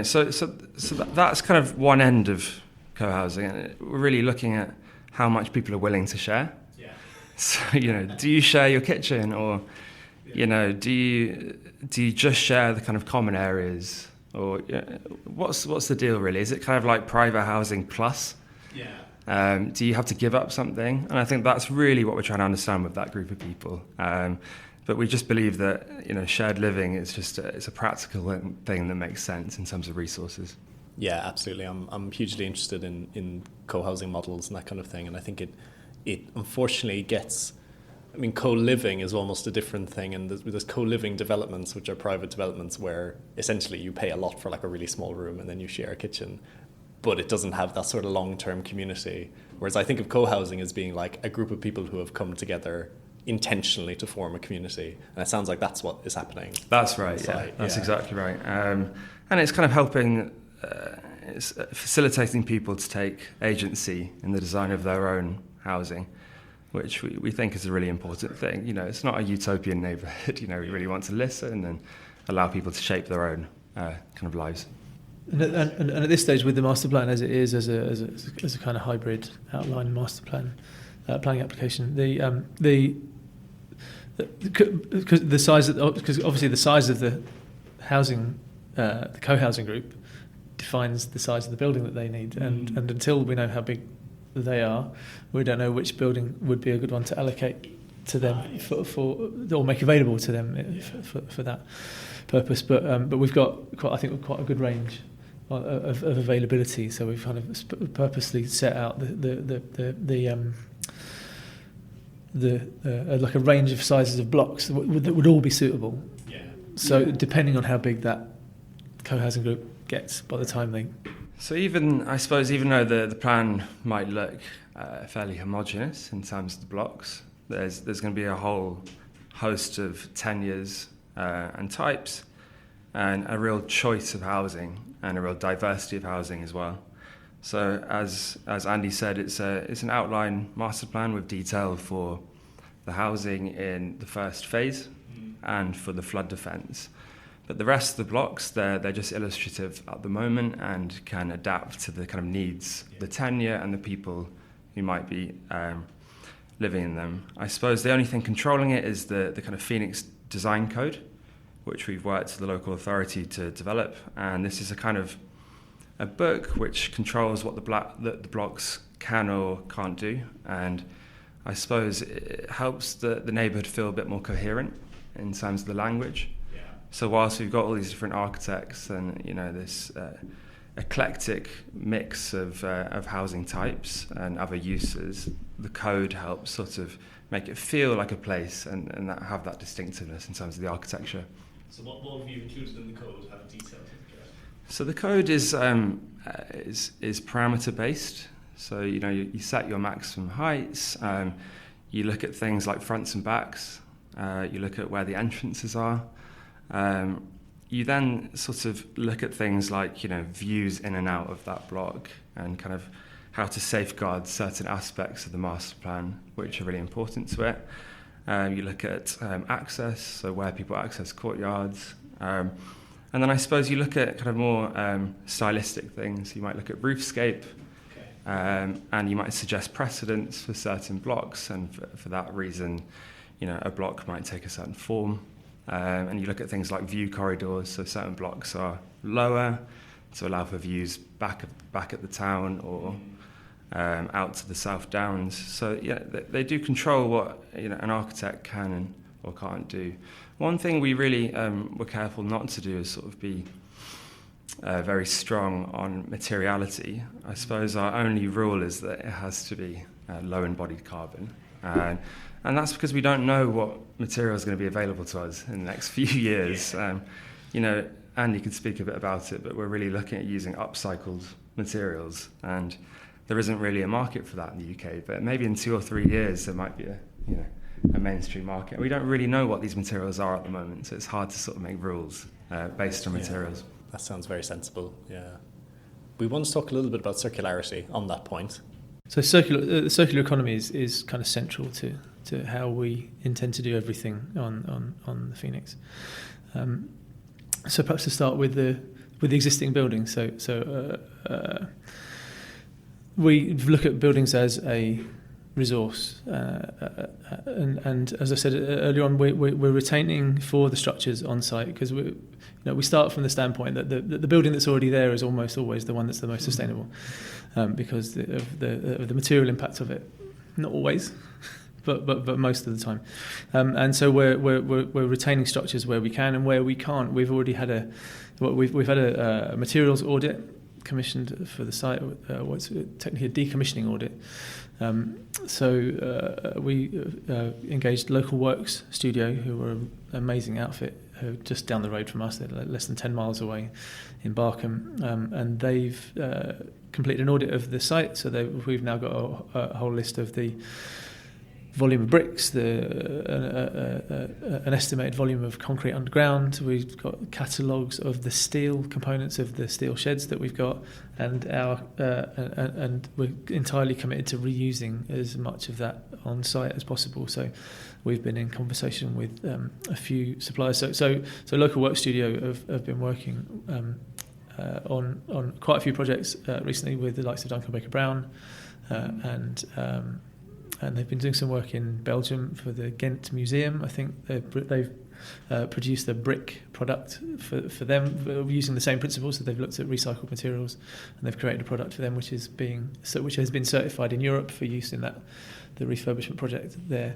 so that's kind of one end of co-housing, and we're really looking at how much people are willing to share. Yeah. So, do you share your kitchen, or, do you just share the kind of common areas, or what's the deal really? Is it kind of like private housing plus? Yeah. Do you have to give up something? And I think that's really what we're trying to understand with that group of people. But we just believe that shared living is just it's a practical thing that makes sense in terms of resources. Yeah, absolutely. I'm hugely interested in co-housing models and that kind of thing, and I think it unfortunately gets. I mean, co-living is almost a different thing, and there's co-living developments, which are private developments where essentially you pay a lot for like a really small room and then you share a kitchen, but it doesn't have that sort of long-term community. Whereas I think of co-housing as being like a group of people who have come together intentionally to form a community, and it sounds like that's what is happening. That's right. Yeah, that's exactly right. And it's kind of helping. It's facilitating people to take agency in the design of their own housing, which we think is a really important thing. It's not a utopian neighbourhood. We really want to listen and allow people to shape their own kind of lives. And at this stage, with the master plan as it is, as a kind of hybrid outline master plan planning application, because the size because obviously the size of the housing, the co-housing group, defines the size of the building that they need, and until we know how big they are, we don't know which building would be a good one to allocate to them for or make available to them for that purpose. But we've got quite a good range of availability. So we've kind of purposely set out like a range of sizes of blocks that would all be suitable. Yeah. So depending on how big that co-housing group gets by the time they. So even though the plan might look fairly homogeneous in terms of the blocks, there's going to be a whole host of tenures and types, and a real choice of housing and a real diversity of housing as well. So as Andy said, it's an outline master plan with detail for the housing in the first phase and for the flood defence. But the rest of the blocks, they're just illustrative at the moment and can adapt to the kind of needs, the tenure and the people who might be living in them. I suppose the only thing controlling it is the kind of Phoenix Design Code, which we've worked with the local authority to develop. And this is a kind of a book which controls what the blocks can or can't do. And I suppose it helps the neighbourhood feel a bit more coherent in terms of the language. So whilst we've got all these different architects and this eclectic mix of housing types and other uses, the code helps sort of make it feel like a place and have that distinctiveness in terms of the architecture. So what have you included in the code? How detailed is it? So the code is parameter based. So you set your maximum heights. You look at things like fronts and backs. You look at where the entrances are. You then sort of look at things like views in and out of that block and kind of how to safeguard certain aspects of the master plan which are really important to it. You look at access, so where people access courtyards, and then I suppose you look at kind of more stylistic things. You might look at roofscape, and you might suggest precedents for certain blocks, and for that reason a block might take a certain form. And you look at things like view corridors, so certain blocks are lower to allow for views back at the town or out to the South Downs. So they do control what an architect can or can't do. One thing we really were careful not to do is sort of be very strong on materiality. I suppose our only rule is that it has to be low embodied carbon. And that's because we don't know what material is going to be available to us in the next few years. Andy could speak a bit about it, but we're really looking at using upcycled materials, and there isn't really a market for that in the UK. But maybe in 2 or 3 years there might be a mainstream market. We don't really know what these materials are at the moment, so it's hard to sort of make rules based on materials. That sounds very sensible. Yeah. We want to talk a little bit about circularity on that point. So circular economy is kind of central to how we intend to do everything on the Phoenix. So perhaps to start with the existing buildings. So we look at buildings as a resource, and as I said earlier on, we're retaining for the structures on site because we start from the standpoint that the building that's already there is almost always the one that's the most sustainable, because of the material impact of it. Not always, but most of the time, and so we're retaining structures where we can, and where we can't, we've already had we've had a materials audit commissioned for the site, what's technically a decommissioning audit. So we engaged Local Works Studio, who were an amazing outfit, who are just down the road from us. They're less than 10 miles away in Barkham, and they've completed an audit of the site. So we've now got a whole list of the volume of bricks, an estimated volume of concrete underground. We've got catalogues of the steel components of the steel sheds that we've got, and and we're entirely committed to reusing as much of that on site as possible. So we've been in conversation with a few suppliers. So Local Work Studio have been working on quite a few projects recently with the likes of Duncan Baker Brown, and they've been doing some work in Belgium for the Ghent Museum. I think they've produced a brick product for them using the same principles. So they've looked at recycled materials and they've created a product for them which has been certified in Europe for use in the refurbishment project there.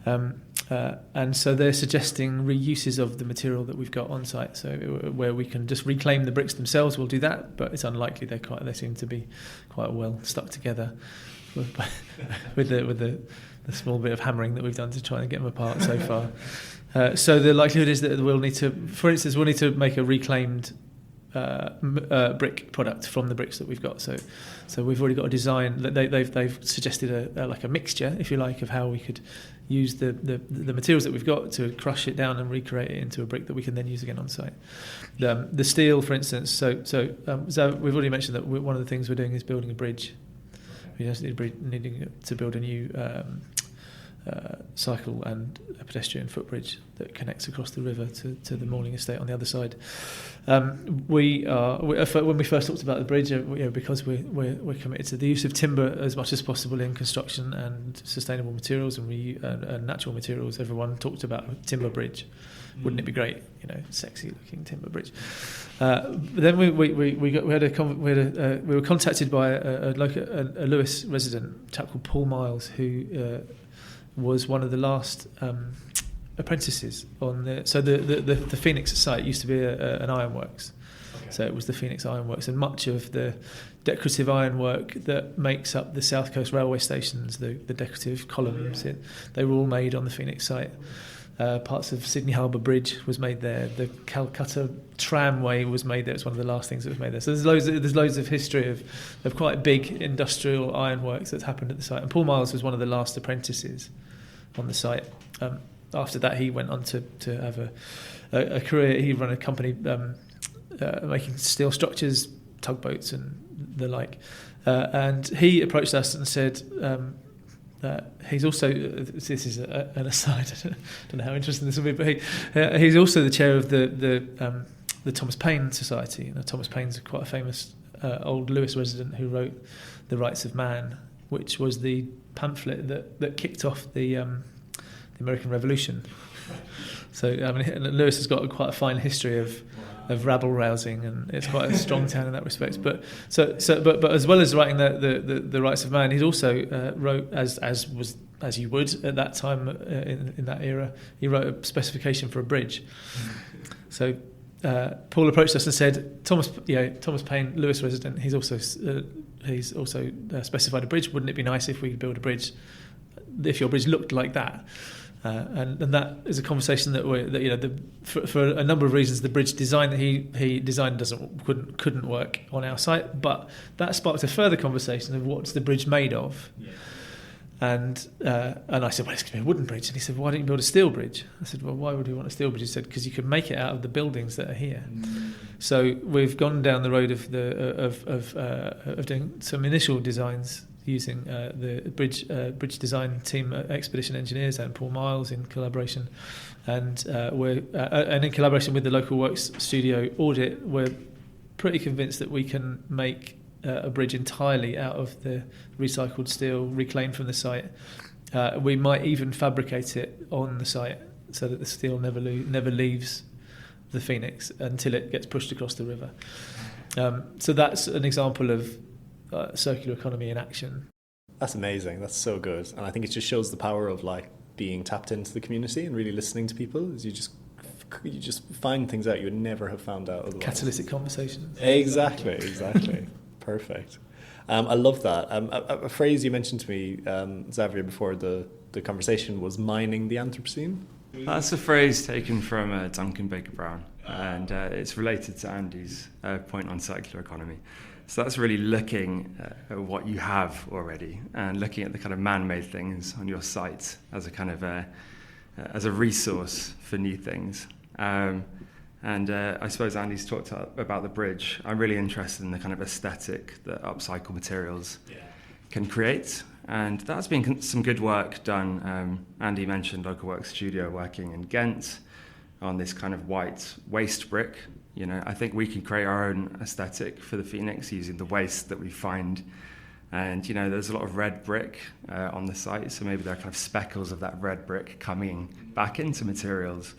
And so they're suggesting reuses of the material that we've got on site. So where we can just reclaim the bricks themselves, we'll do that, but it's unlikely. They seem to be quite well stuck together with the small bit of hammering that we've done to try and get them apart so far. So the likelihood is that we'll need to make a reclaimed brick product from the bricks that we've got. So we've already got a design. They've suggested a mixture, if you like, of how we could use the materials that we've got to crush it down and recreate it into a brick that we can then use again on site. The steel, for instance. So we've already mentioned that one of the things we're doing is building a bridge. We just needing to build a new cycle and a pedestrian footbridge that connects across the river to the Morling estate on the other side. When we first talked about the bridge, because we're committed to the use of timber as much as possible in construction and sustainable materials and natural materials, everyone talked about a timber bridge. Wouldn't it be great, sexy looking timber bridge? But then we were contacted by a Lewis resident, a chap called Paul Miles, who was one of the last apprentices on the Phoenix site used to be an ironworks. Okay. So it was the Phoenix Ironworks, and much of the decorative ironwork that makes up the South Coast railway stations, the decorative columns, they were all made on the Phoenix site. Parts of Sydney Harbour Bridge was made there. The Calcutta tramway was made there. It's one of the last things that was made there. So there's loads of history of quite big industrial ironworks that's happened at the site. And Paul Miles was one of the last apprentices on the site. After that, he went on to have a career. He ran a company making steel structures, tugboats, and the like. And he approached us and said. He's also, this is an aside, I don't know how interesting this will be, but he's also the chair of the Thomas Paine Society. Thomas Paine's quite a famous old Lewis resident who wrote The Rights of Man, which was the pamphlet that kicked off the American Revolution. So Lewis has got quite a fine history of rabble rousing, and it's quite a strong town in that respect. But as well as writing the Rights of Man, he's also wrote as you would at that time in that era. He wrote a specification for a bridge. So Paul approached us and said, Thomas Paine, Lewis resident, he's also specified a bridge. Wouldn't it be nice if we could build a bridge if your bridge looked like that? And that is a conversation for a number of reasons, the bridge design that he designed couldn't work on our site, but that sparked a further conversation of what's the bridge made of. Yeah. And I said, well, it's going to be a wooden bridge. And he said, why don't you build a steel bridge? I said, well, why would we want a steel bridge? He said, because you can make it out of the buildings that are here. Mm. So we've gone down the road of doing some initial designs using the bridge design team, Expedition Engineers, and Paul Miles in collaboration, and in collaboration with the local works studio Audit, we're pretty convinced that we can make a bridge entirely out of the recycled steel reclaimed from the site. We might even fabricate it on the site so that the steel never leaves the Phoenix until it gets pushed across the river. So that's an example of circular economy in action. That's amazing. That's so good. And I think it just shows the power of being tapped into the community and really listening to people. As you just find things out you would never have found out otherwise. Catalytic conversations. Exactly. Perfect. I love that. A phrase you mentioned to me, Xavier, before the conversation was mining the Anthropocene. That's a phrase taken from Duncan Baker Brown, and it's related to Andy's point on circular economy. So that's really looking at what you have already and looking at the kind of man-made things on your site as a kind of as a resource for new things. And I suppose Andy's talked about the bridge. I'm really interested in the kind of aesthetic that upcycled materials can create. And that's been some good work done. Andy mentioned Local Works Studio working in Ghent on this kind of white waste brick You know, I think we can create our own aesthetic for the Phoenix using the waste that we find. And, you know, there's a lot of red brick on the site, so maybe there are kind of speckles of that red brick coming back into materials.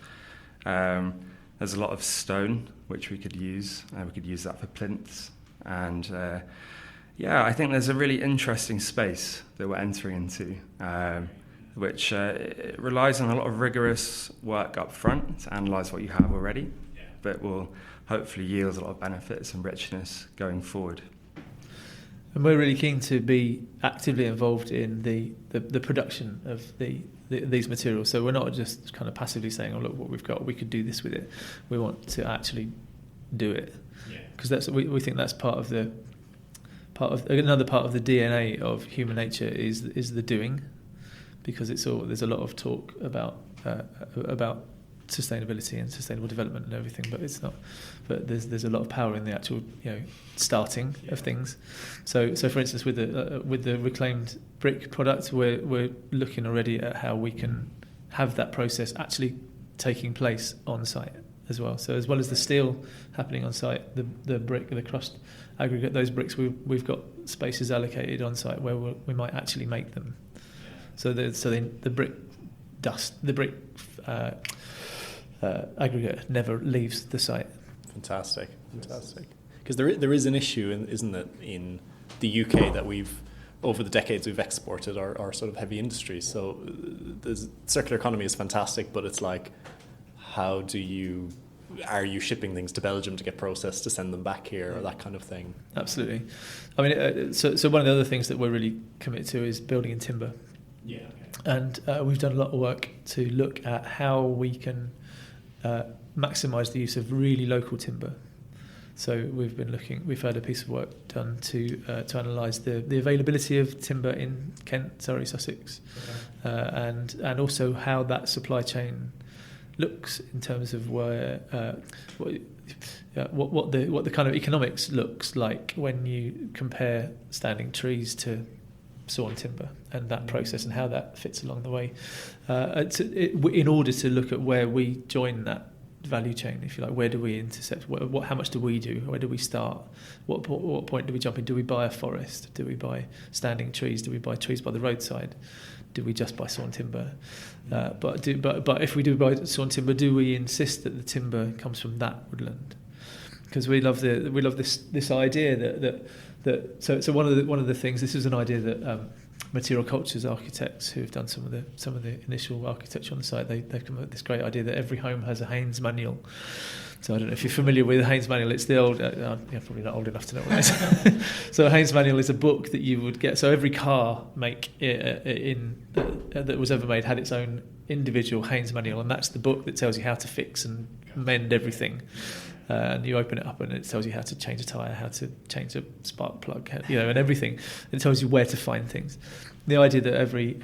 There's a lot of stone, which we could use. We could use that for plinths. And, I think there's a really interesting space that we're entering into, which it relies on a lot of rigorous work up front to analyse what you have already, but will hopefully yield a lot of benefits and richness going forward. And we're really keen to be actively involved in the production of these materials. So we're not just kind of passively saying, "Oh, look what we've got. We could do this with it." We want to actually do it, because we think that's another part of the DNA of human nature is the doing, because there's a lot of talk about sustainability and sustainable development and everything, but it's not. But there's a lot of power in the actual starting of things. So for instance, with the reclaimed brick product, we're looking already at how we can have that process actually taking place on site as well. So as well as the steel happening on site, the brick, the crushed aggregate, those bricks, we've got spaces allocated on site where we might actually make them. So the brick dust, the brick aggregate never leaves the site. Fantastic. Because there is an issue, isn't it, in the UK that over the decades we've exported our sort of heavy industry. So the circular economy is fantastic, but it's like, are you shipping things to Belgium to get processed to send them back here, or that kind of thing? Absolutely. I mean, so one of the other things that we're really committed to is building in timber. Yeah. And we've done a lot of work to look at how we can maximise the use of really local timber. So we've had a piece of work done to analyse the availability of timber in Kent, Surrey, Sussex, and also how that supply chain looks in terms of where what the kind of economics looks like when you compare standing trees to sawn timber, and that process and how that fits along the way, in order to look at where we join that value chain, if you like. Where do we intercept? How much do we do? Where do we start? What point do we jump in? Do we buy a forest? Do we buy standing trees? Do we buy trees by the roadside? Do we just buy sawn timber? But if we do buy sawn timber, do we insist that the timber comes from that woodland? Because we love this idea that so one of the things, this is an idea that material cultures architects who have done some of the initial architecture on the site, they've come up with this great idea that every home has a Haynes manual. So I don't know if you're familiar with the Haynes manual. It's the old, you're probably not old enough to know what it is. So a Haynes manual is a book that you would get. So every car make that was ever made had its own individual Haynes manual, and that's the book that tells you how to fix and mend everything. And you open it up and it tells you how to change a tyre, how to change a spark plug, and everything. It tells you where to find things. The idea that every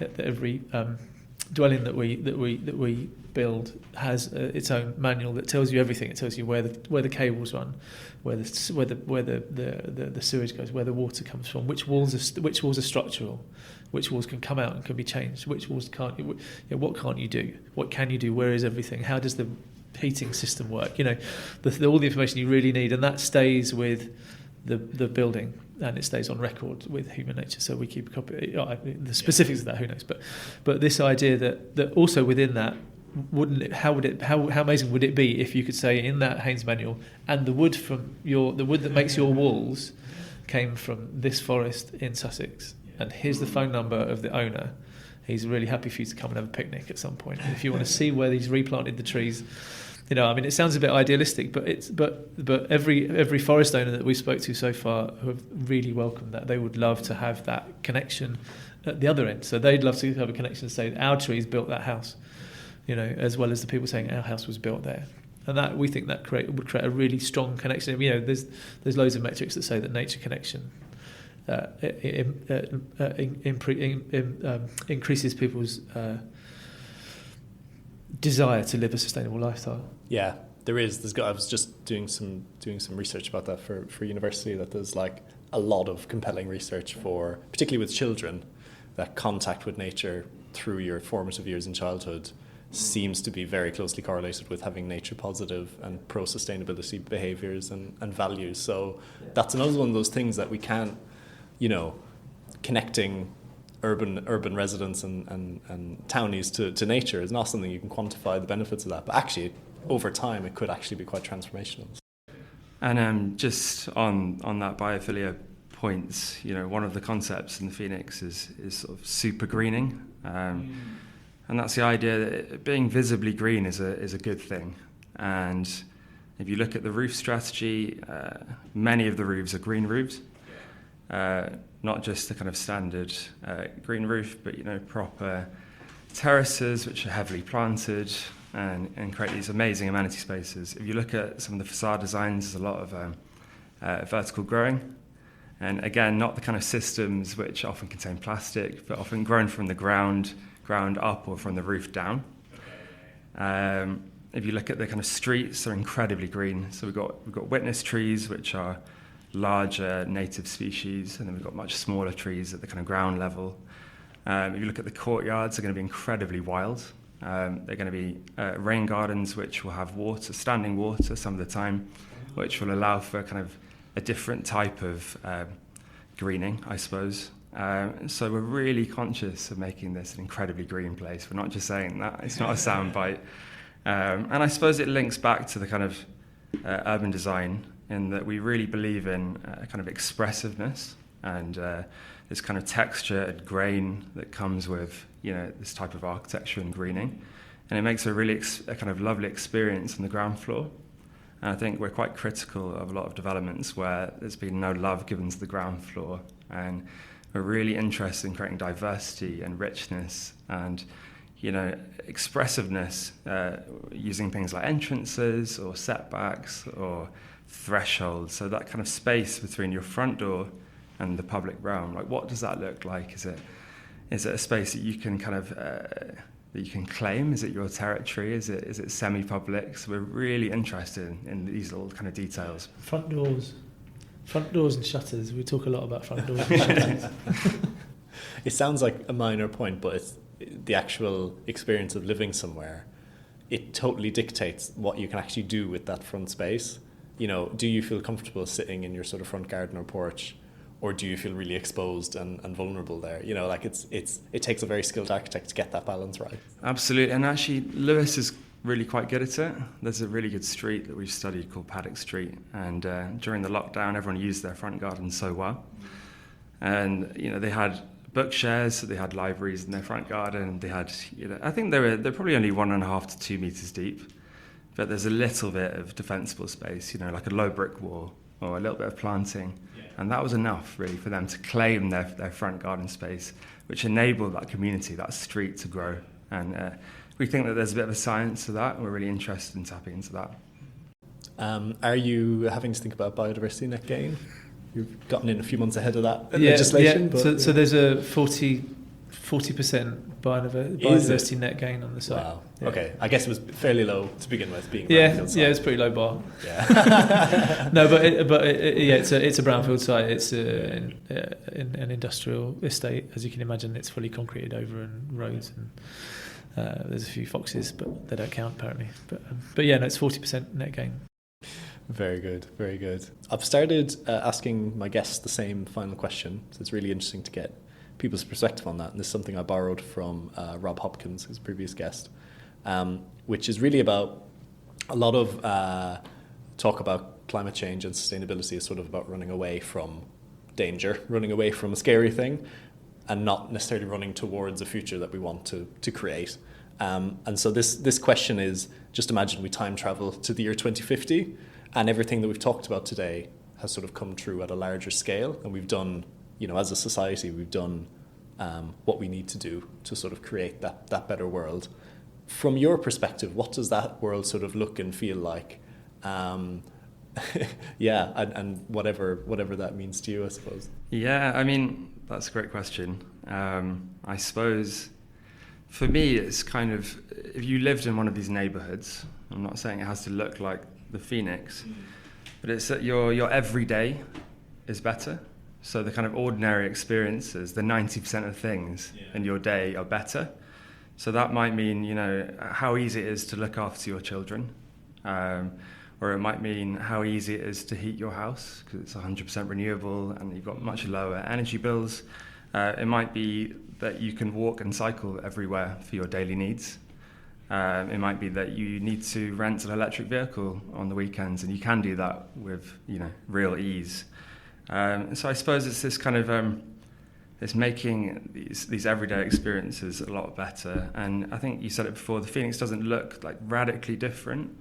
dwelling that we build has its own manual that tells you everything. It tells you where the cables run, where the sewage goes, where the water comes from, which walls are structural, which walls can come out and can be changed, which walls can't. What can't you do? What can you do? Where is everything? How does the heating system work? All the information you really need, and that stays with the building, and it stays on record with human nature. So we keep a copy. The specifics of that, who knows? But this idea that also within that, how amazing would it be if you could say in that Haynes manual, and the wood that makes your walls came from this forest in Sussex, and here's the phone number of the owner. He's really happy for you to come and have a picnic at some point. If you want to see where he's replanted the trees, it sounds a bit idealistic, but every forest owner that we spoke to so far have really welcomed that. They would love to have that connection at the other end. So they'd love to have a connection to say our trees built that house, as well as the people saying our house was built there. And that, we think that would create a really strong connection. There's loads of metrics that say that nature connection increases people's desire to live a sustainable lifestyle. Yeah, there is. I was just doing some research about that for university. That there's like a lot of compelling research particularly with children, that contact with nature through your formative years in childhood seems to be very closely correlated with having nature positive and pro-sustainability behaviours and values. So that's another one of those things that we can't, connecting urban residents and townies to nature is not something you can quantify the benefits of that. But actually, over time, it could actually be quite transformational. And just on that biophilia points, one of the concepts in the Phoenix is sort of super greening. And that's the idea that being visibly green is a good thing. And if you look at the roof strategy, many of the roofs are green roofs. Not just the kind of standard green roof, but proper terraces which are heavily planted and create these amazing amenity spaces. If you look at some of the facade designs, there's a lot of vertical growing. And again, not the kind of systems which often contain plastic, but often grown from the ground up or from the roof down. If you look at the kind of streets, they're incredibly green. So we've got witness trees, which are larger native species, and then we've got much smaller trees at the kind of ground level. If you look at the courtyards, they're going to be incredibly wild. They're going to be rain gardens, which will have standing water some of the time, which will allow for kind of a different type of greening, I suppose. So we're really conscious of making this an incredibly green place. We're not just saying that. It's not a soundbite. And I suppose it links back to the kind of urban design in that we really believe in kind of expressiveness and this kind of texture and grain that comes with this type of architecture and greening. And it makes a really a kind of lovely experience on the ground floor. And I think we're quite critical of a lot of developments where there's been no love given to the ground floor. And we're really interested in creating diversity and richness and, expressiveness using things like entrances or setbacks or thresholds. So that kind of space between your front door and the public realm, like what does that look like? Is it a space that you can kind of that you can claim? Is it your territory? Is it semi-public? So we're really interested in these little kind of details. Front doors and shutters. We talk a lot about front doors and shutters. It sounds like a minor point, but it's the actual experience of living somewhere. It totally dictates what you can actually do with that front space. Do you feel comfortable sitting in your sort of front garden or porch, or do you feel really exposed and vulnerable there? It takes a very skilled architect to get that balance right. Absolutely, and actually Lewis is really quite good at it. There's a really good street that we've studied called Paddock Street, and during the lockdown, everyone used their front garden so well. And they had bookshelves, they had libraries in their front garden. They had, I think they're probably only 1.5 to 2 meters deep, but there's a little bit of defensible space, like a low brick wall or a little bit of planting. And that was enough, really, for them to claim their front garden space, which enabled that community, that street to grow. And we think that there's a bit of a science to that, and we're really interested in tapping into that. Are you having to think about biodiversity net gain? You've gotten in a few months ahead of that legislation. Yeah. So there's a 40% biodiversity net gain on the site. Wow. Yeah. Okay. I guess it was fairly low to begin with. Being it's pretty low bar. Yeah. No, but it's a brownfield site. It's an industrial estate, as you can imagine. It's fully concreted over and roads, and there's a few foxes, but they don't count apparently. But it's 40% net gain. Very good, very good. I've started asking my guests the same final question, so it's really interesting to get people's perspective on that. And this is something I borrowed from Rob Hopkins, who's a previous guest, which is really about a lot of talk about climate change and sustainability is sort of about running away from danger, running away from a scary thing, and not necessarily running towards a future that we want to create. And so this question is, just imagine we time travel to the year 2050, and everything that we've talked about today has sort of come true at a larger scale, and we've done, as a society, we've done what we need to do to sort of create that better world. From your perspective, what does that world sort of look and feel like? And whatever that means to you, I suppose. Yeah, I mean, that's a great question. I suppose for me, it's kind of, if you lived in one of these neighbourhoods, I'm not saying it has to look like the Phoenix, but it's that your everyday is better. So the kind of ordinary experiences, the 90% of things in your day are better. So that might mean, how easy it is to look after your children, or it might mean how easy it is to heat your house because it's 100% renewable and you've got much lower energy bills. It might be that you can walk and cycle everywhere for your daily needs. It might be that you need to rent an electric vehicle on the weekends, and you can do that with, real ease. So I suppose it's this kind of it's making these everyday experiences a lot better. And I think you said it before, the Phoenix doesn't look like radically different.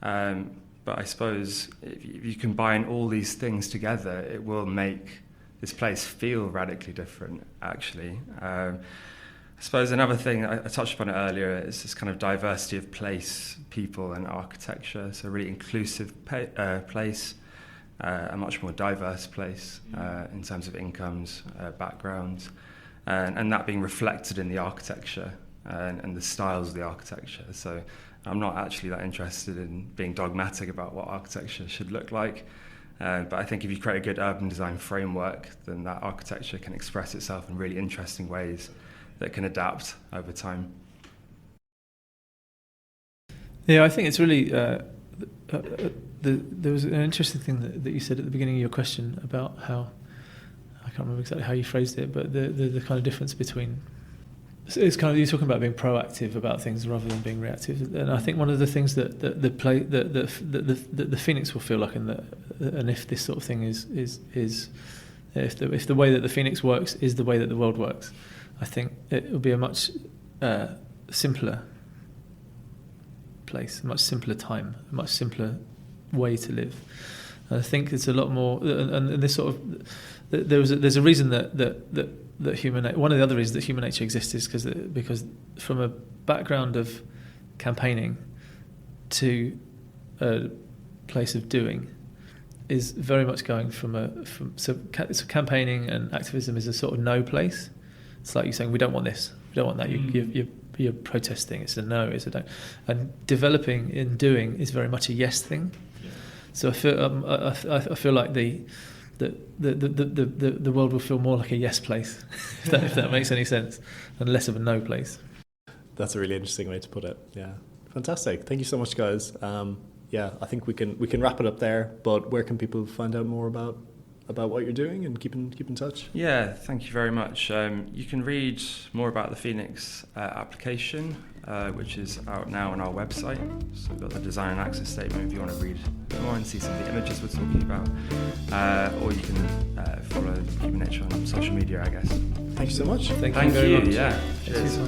But I suppose if you combine all these things together, it will make this place feel radically different, actually. I suppose another thing, I touched upon it earlier, is this kind of diversity of place, people and architecture. So a really inclusive place, a much more diverse place in terms of incomes, backgrounds, and that being reflected in the architecture and the styles of the architecture. So I'm not actually that interested in being dogmatic about what architecture should look like. But I think if you create a good urban design framework, then that architecture can express itself in really interesting ways that can adapt over time. Yeah, I think it's really... there was an interesting thing that you said at the beginning of your question about how... I can't remember exactly how you phrased it, but the kind of difference between... It's kind of, you're talking about being proactive about things rather than being reactive, and I think one of the things that the Phoenix will feel like, and if this sort of thing is if the way that the Phoenix works is the way that the world works, I think it will be a much simpler place, a much simpler time, a much simpler way to live. And I think it's a lot more, and this sort of there's a reason that one of the other reasons that human nature exists is because from a background of campaigning to a place of doing is very much going so campaigning and activism is a sort of no place. It's like you're saying, we don't want this, we don't want that. You're protesting. It's a no, it's a don't. And developing in doing is very much a yes thing. Yeah. So I feel like the world will feel more like a yes place, if that makes any sense, and less of a no place. That's a really interesting way to put it. Yeah, fantastic. Thank you so much, guys. I think we can wrap it up there. But where can people find out more about what you're doing and keep in touch? Yeah, thank you very much. You can read more about the Phoenix application, which is out now on our website. So we've got the design and access statement if you want to read a bit more and see some of the images we're talking about. Or you can follow Human Nature on social media, I guess. Thank you so much. Thank you very much. Yeah. Cheers.